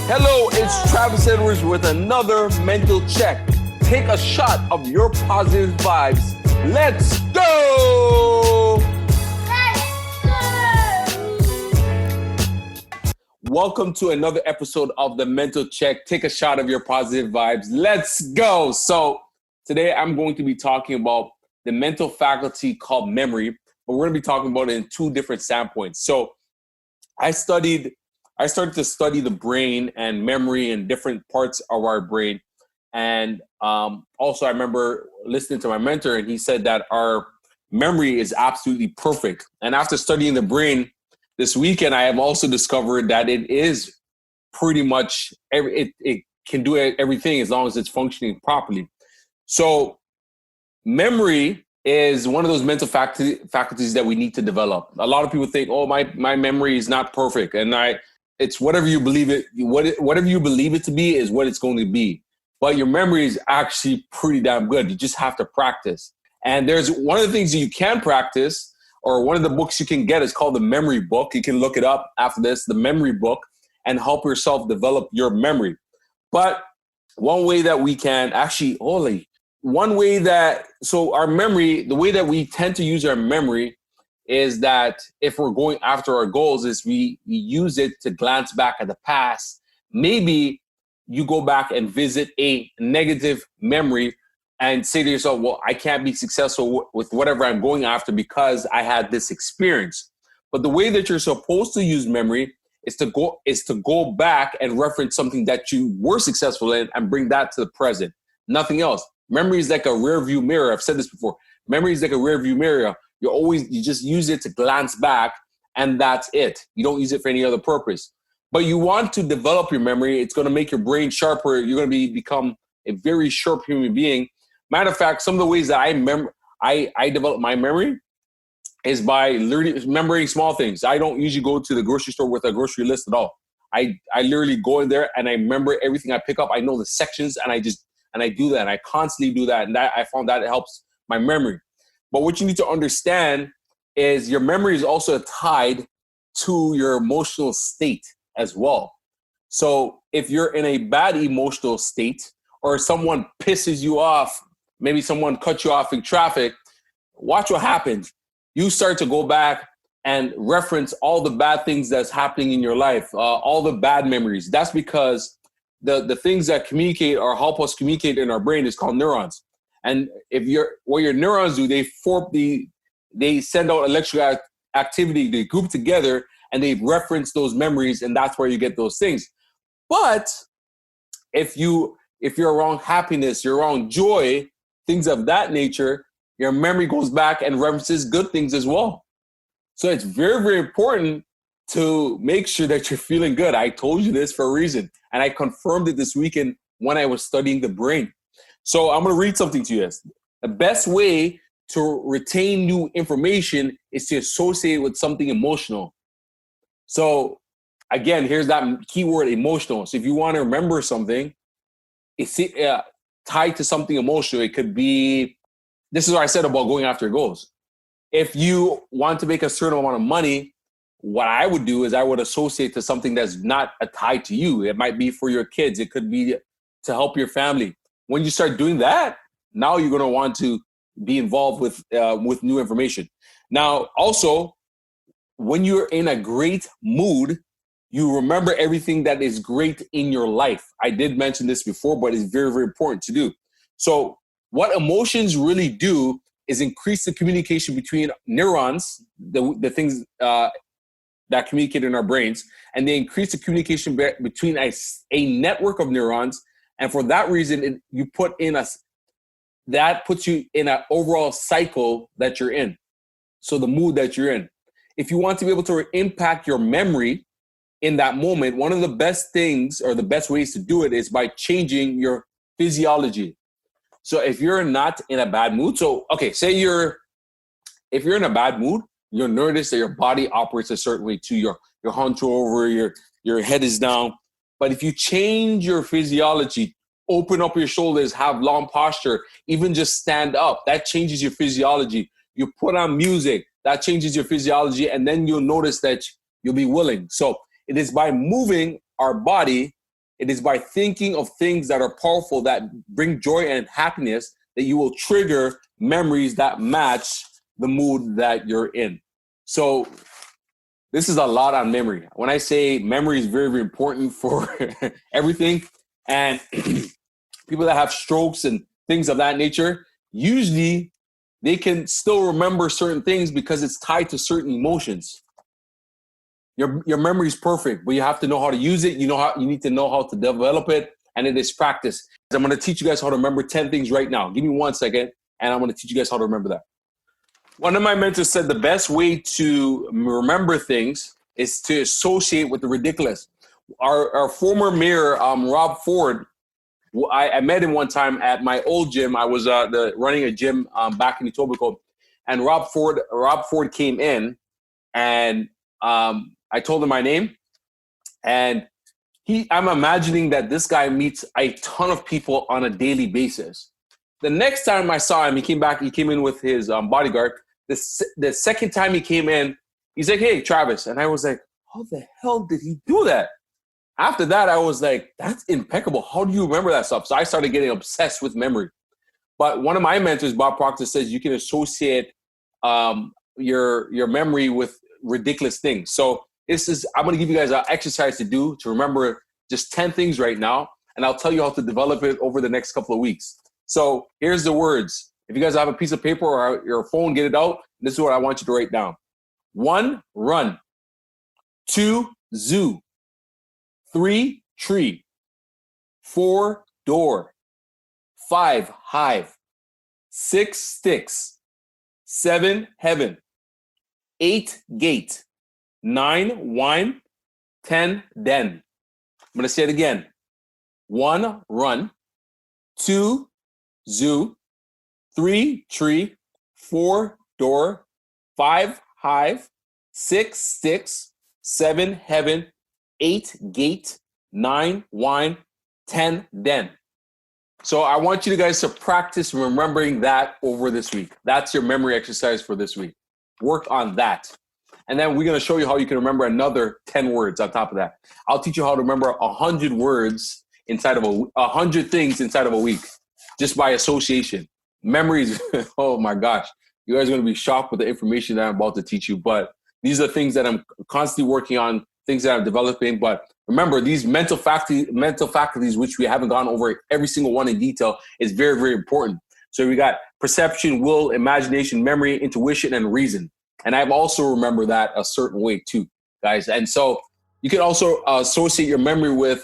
Hello, it's Travis Edwards with another mental check. Take a shot of your positive vibes. Let's go! Welcome to another episode of the Mental Check. Take a shot of your positive vibes. Let's go! So today I'm going to be talking about the mental faculty called memory, but we're going to be talking about it in two different standpoints. So I started to study the brain and memory and different parts of our brain. And also I remember listening to my mentor, and he said that our memory is absolutely perfect. And after studying the brain this weekend, I have also discovered that it is pretty much, it can do everything as long as it's functioning properly. So memory is one of those mental faculties that we need to develop. A lot of people think, oh, my memory is not perfect. And it's whatever you believe it, whatever you believe it to be is what it's going to be. But your memory is actually pretty damn good. You just have to practice. And there's one of the things that you can practice, or one of the books you can get is called the memory book. You can look it up after this, the memory book, and help yourself develop your memory. But one way that we can actually, so our memory, the way that we tend to use our memory is that if we're going after our goals is we use it to glance back at the past. Maybe you go back and visit a negative memory and say to yourself, well, I can't be successful with whatever I'm going after because I had this experience. But the way that you're supposed to use memory is to go back and reference something that you were successful in and bring that to the present. Nothing else. Memory is like a rear view mirror. I've said this before. Memory is like a rear view mirror. You just use it to glance back, and that's it. You don't use it for any other purpose. But you want to develop your memory. It's going to make your brain sharper. You're going to become a very sharp human being. Matter of fact, some of the ways that I develop my memory is by remembering small things. I don't usually go to the grocery store with a grocery list at all. I literally go in there and I remember everything I pick up. I know the sections, and I do that. And I constantly do that. And I found that it helps my memory. But what you need to understand is your memory is also tied to your emotional state as well. So if you're in a bad emotional state, or someone pisses you off, maybe someone cut you off in traffic, watch what happens. You start to go back and reference all the bad things that's happening in your life, all the bad memories. That's because the things that communicate or help us communicate in our brain is called neurons. And what your neurons do, they send out electrical activity, they group together, and they reference those memories, and that's where you get those things. But if you're around happiness, you're around joy, things of that nature, your memory goes back and references good things as well. So it's very, very important to make sure that you're feeling good. I told you this for a reason, and I confirmed it this weekend when I was studying the brain. So I'm going to read something to you. The best way to retain new information is to associate it with something emotional. So again, here's that keyword, emotional. So if you want to remember something, it's tied to something emotional. It could be, this is what I said about going after goals. If you want to make a certain amount of money, what I would do is I would associate to something that's not tied to you. It might be for your kids. It could be to help your family. When you start doing that, now you're going to want to be involved with new information. Now, also, when you're in a great mood, you remember everything that is great in your life. I did mention this before, but it's very, very important to do. So what emotions really do is increase the communication between neurons, the things that communicate in our brains, and they increase the communication between a network of neurons. And for that reason, that puts you in an overall cycle that you're in. So the mood that you're in. If you want to be able to impact your memory in that moment, one of the best things or the best ways to do it is by changing your physiology. So if you're not in a bad mood, if you're in a bad mood, you'll notice that your body operates a certain way too. Your hunch over, your head is down. But if you change your physiology, open up your shoulders, have long posture, even just stand up, that changes your physiology. You put on music, that changes your physiology, and then you'll notice that you'll be willing. So it is by moving our body It is by thinking of things that are powerful, that bring joy and happiness, that you will trigger memories that match the mood that you're in. So this is a lot on memory. When I say memory is very, very important for everything, and people that have strokes and things of that nature, usually they can still remember certain things because it's tied to certain emotions. Your memory is perfect, but you have to know how to use it. You need to know how to develop it, and it is practice. I'm going to teach you guys how to remember 10 things right now. Give me 1 second, and I'm going to teach you guys how to remember that. One of my mentors said the best way to remember things is to associate with the ridiculous. Our former mayor, Rob Ford, I met him one time at my old gym. I was running a gym back in Etobicoke, and Rob Ford came in, and I told him my name, and I'm imagining that this guy meets a ton of people on a daily basis. The next time I saw him, he came in with his bodyguard. The second time he came in, he's like, "Hey, Travis." And I was like, how the hell did he do that? After that, I was like, that's impeccable. How do you remember that stuff? So I started getting obsessed with memory. But one of my mentors, Bob Proctor, says you can associate your memory with ridiculous things. So I'm going to give you guys an exercise to do to remember just 10 things right now. And I'll tell you how to develop it over the next couple of weeks. So here's the words. If you guys have a piece of paper or your phone, get it out. This is what I want you to write down. 1, run. 2, zoo. 3, tree. 4, door. 5, hive. 6, sticks. 7, heaven. 8, gate. 9, wine. 10, den. I'm going to say it again. 1, run. 2, zoo. 3, tree. 4, door. 5, hive. 6, sticks. 7, heaven. 8, gate. 9, wine. 10, den. So I want you guys to practice remembering that over this week. That's your memory exercise for this week. Work on that. And then we're going to show you how you can remember another 10 words on top of that. I'll teach you how to remember 100 words inside of 100 things inside of a week, just by association. Memories, oh my gosh. You guys are going to be shocked with the information that I'm about to teach you. But these are things that I'm constantly working on, things that I'm developing. But remember, these mental faculties, which we haven't gone over every single one in detail, is very, very important. So we got perception, will, imagination, memory, intuition, and reason. And I've also remembered that a certain way too, guys. And so you can also associate your memory with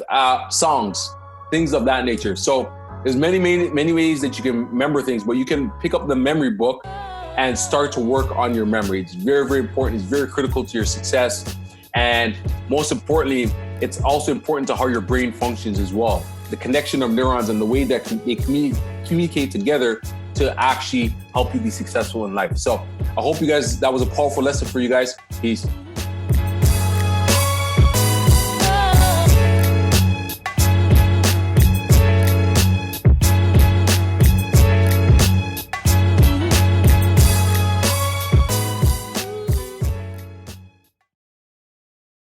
songs, things of that nature. So there's many ways that you can remember things, but you can pick up the memory book and start to work on your memory. It's very, very important. It's very critical to your success. And most importantly, it's also important to how your brain functions as well. The connection of neurons and the way that they communicate together to actually help you be successful in life. So I hope you guys, that was a powerful lesson for you guys. Peace.